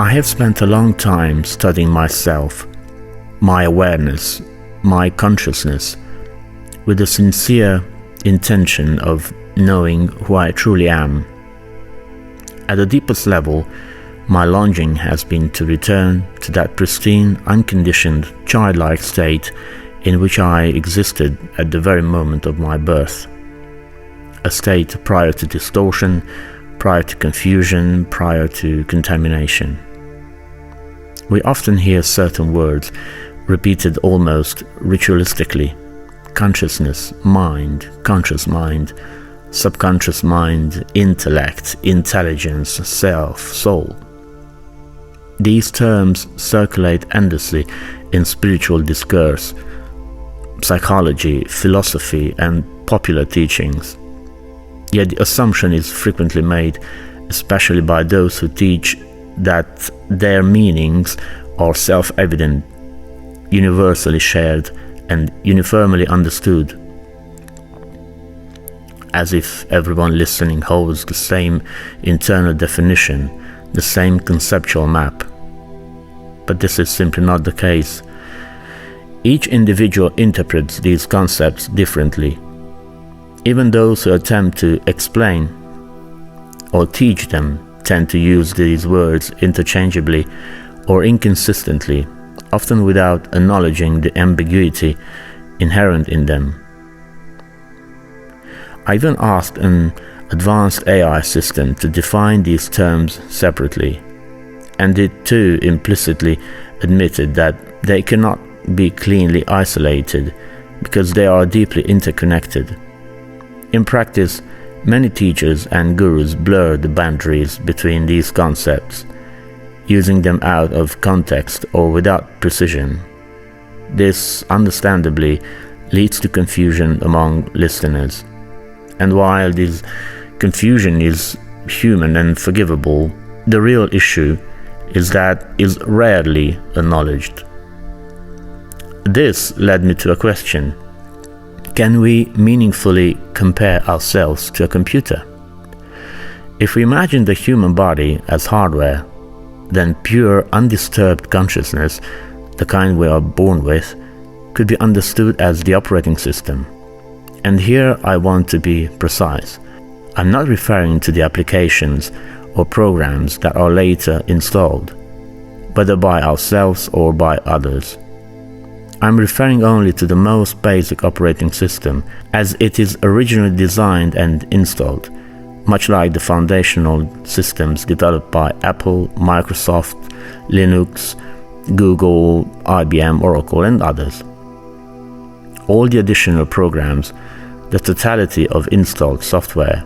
I have spent a long time studying myself, my awareness, my consciousness, with the sincere intention of knowing who I truly am. At the deepest level, my longing has been to return to that pristine, unconditioned, childlike state in which I existed at the very moment of my birth. A state prior to distortion, prior to confusion, prior to contamination. We often hear certain words repeated almost ritualistically: consciousness, mind, conscious mind, subconscious mind, intellect, intelligence, self, soul. These terms circulate endlessly in spiritual discourse, psychology, philosophy, and popular teachings. Yet the assumption is frequently made, especially by those who teach, that their meanings are self-evident, universally shared, and uniformly understood, as if everyone listening holds the same internal definition, the same conceptual map. But this is simply not the case. Each individual interprets these concepts differently. Even those who attempt to explain or teach them tend to use these words interchangeably or inconsistently, often without acknowledging the ambiguity inherent in them. I even asked an advanced AI system to define these terms separately, and it too implicitly admitted that they cannot be cleanly isolated because they are deeply interconnected. In practice, many teachers and gurus blur the boundaries between these concepts, using them out of context or without precision. This, understandably, leads to confusion among listeners. And while this confusion is human and forgivable, the real issue is that it is rarely acknowledged. This led me to a question: can we meaningfully compare ourselves to a computer? If we imagine the human body as hardware, then pure, undisturbed consciousness, the kind we are born with, could be understood as the operating system. And here I want to be precise. I'm not referring to the applications or programs that are later installed, whether by ourselves or by others. I'm referring only to the most basic operating system as it is originally designed and installed, much like the foundational systems developed by Apple, Microsoft, Linux, Google, IBM, Oracle, and others. All the additional programs, the totality of installed software,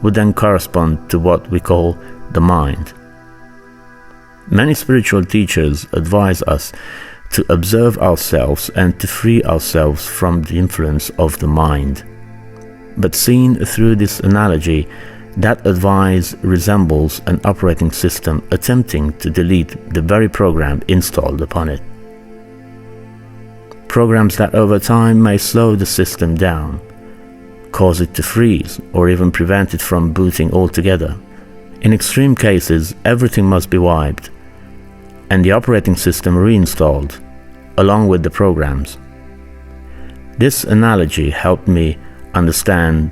would then correspond to what we call the mind. Many spiritual teachers advise us to observe ourselves and to free ourselves from the influence of the mind. But seen through this analogy, that advice resembles an operating system attempting to delete the very program installed upon it. Programs that over time may slow the system down, cause it to freeze, or even prevent it from booting altogether. In extreme cases, everything must be wiped, and the operating system reinstalled, along with the programs. This analogy helped me understand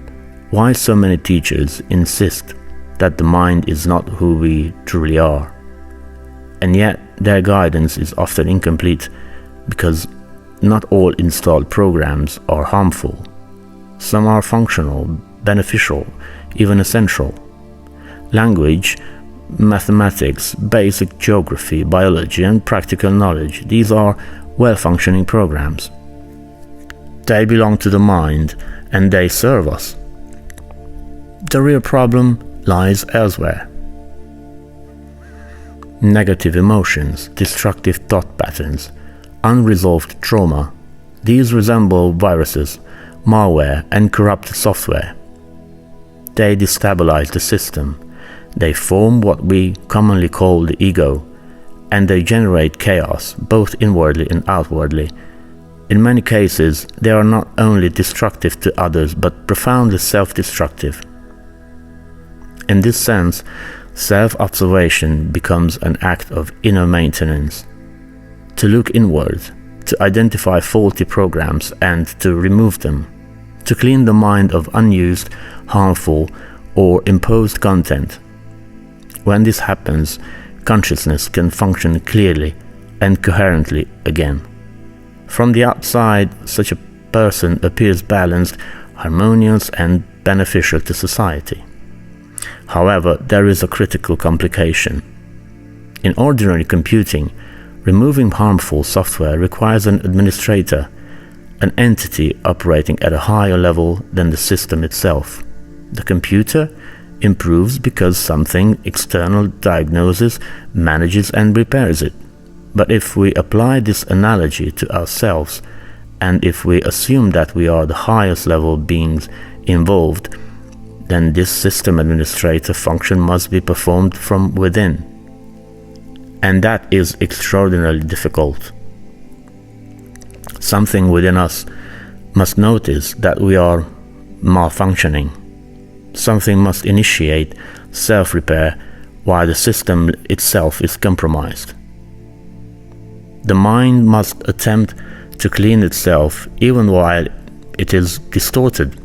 why so many teachers insist that the mind is not who we truly are, and yet their guidance is often incomplete because not all installed programs are harmful. Some are functional, beneficial, even essential. Language, mathematics, basic geography, biology, and practical knowledge, these are well-functioning programs. They belong to the mind, and they serve us. The real problem lies elsewhere. Negative emotions, destructive thought patterns, unresolved trauma, these resemble viruses, malware, and corrupt software. They destabilize the system. They form what we commonly call the ego, and they generate chaos, both inwardly and outwardly. In many cases, they are not only destructive to others, but profoundly self-destructive. In this sense, self-observation becomes an act of inner maintenance. To look inward, to identify faulty programs and to remove them, to clean the mind of unused, harmful, or imposed content. When this happens, consciousness can function clearly and coherently again. From the outside, such a person appears balanced, harmonious, and beneficial to society. However, there is a critical complication. In ordinary computing, removing harmful software requires an administrator, an entity operating at a higher level than the system itself. The computer improves because something external diagnoses, manages, and repairs it. But if we apply this analogy to ourselves, and if we assume that we are the highest level beings involved, then this system administrator function must be performed from within. And that is extraordinarily difficult. Something within us must notice that we are malfunctioning. Something must initiate self-repair while the system itself is compromised. The mind must attempt to clean itself even while it is distorted.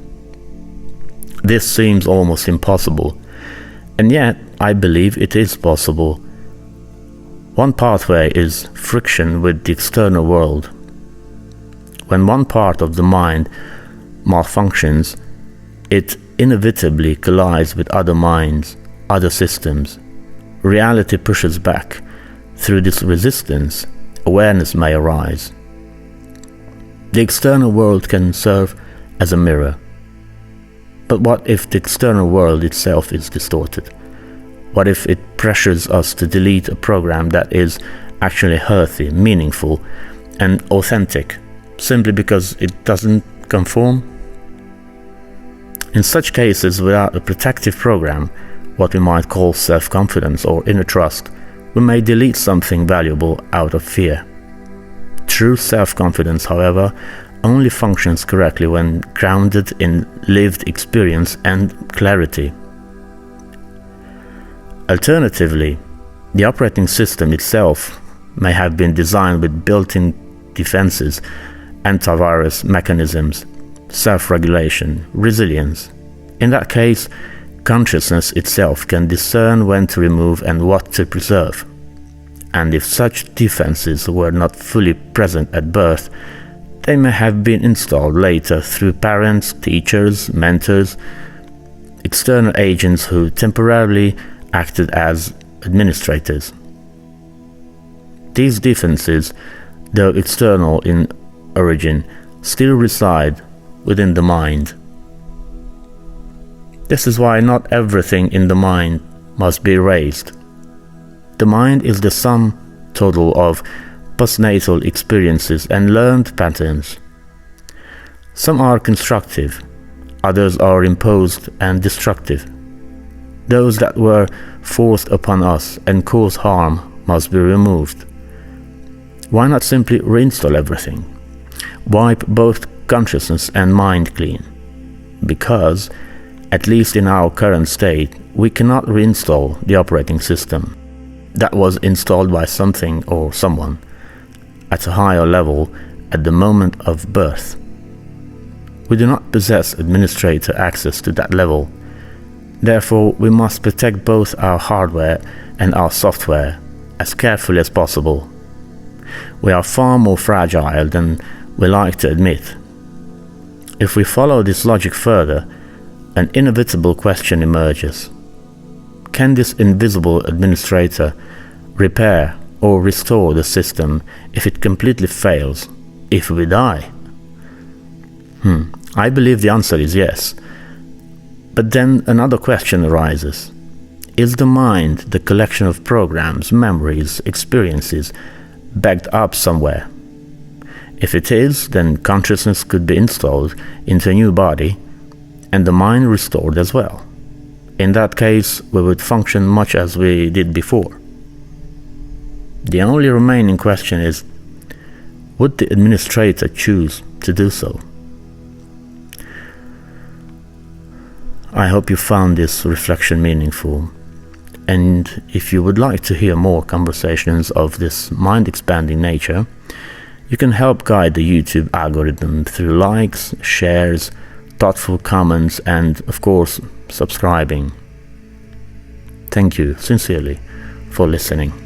This seems almost impossible, and yet I believe it is possible. One pathway is friction with the external world. When one part of the mind malfunctions, it inevitably collides with other minds, other systems. Reality pushes back. Through this resistance, awareness may arise. The external world can serve as a mirror. But what if the external world itself is distorted? What if it pressures us to delete a program that is actually healthy, meaningful, and authentic, simply because it doesn't conform? In such cases, without a protective program, what we might call self-confidence or inner trust, we may delete something valuable out of fear. True self-confidence, however, only functions correctly when grounded in lived experience and clarity. Alternatively, the operating system itself may have been designed with built-in defenses, antivirus mechanisms, self-regulation, resilience. In that case, consciousness itself can discern when to remove and what to preserve. And if such defenses were not fully present at birth, they may have been installed later through parents, teachers, mentors, external agents who temporarily acted as administrators. These defenses, though external in origin, still reside within the mind. This is why not everything in the mind must be erased. The mind is the sum total of postnatal experiences and learned patterns. Some are constructive, others are imposed and destructive. Those that were forced upon us and cause harm must be removed. Why not simply reinstall everything? Wipe both consciousness and mind clean? Because, at least in our current state, we cannot reinstall the operating system that was installed by something or someone at a higher level at the moment of birth. We do not possess administrator access to that level. Therefore, we must protect both our hardware and our software as carefully as possible. We are far more fragile than we like to admit. If we follow this logic further, an inevitable question emerges. Can this invisible administrator repair or restore the system if it completely fails, if we die? I believe the answer is yes. But then another question arises. Is the mind the collection of programs, memories, experiences, backed up somewhere? If it is, then consciousness could be installed into a new body and the mind restored as well. In that case, we would function much as we did before. The only remaining question is, would the administrator choose to do so? I hope you found this reflection meaningful. And if you would like to hear more conversations of this mind-expanding nature, you can help guide the YouTube algorithm through likes, shares, thoughtful comments, and, of course, subscribing. Thank you sincerely for listening.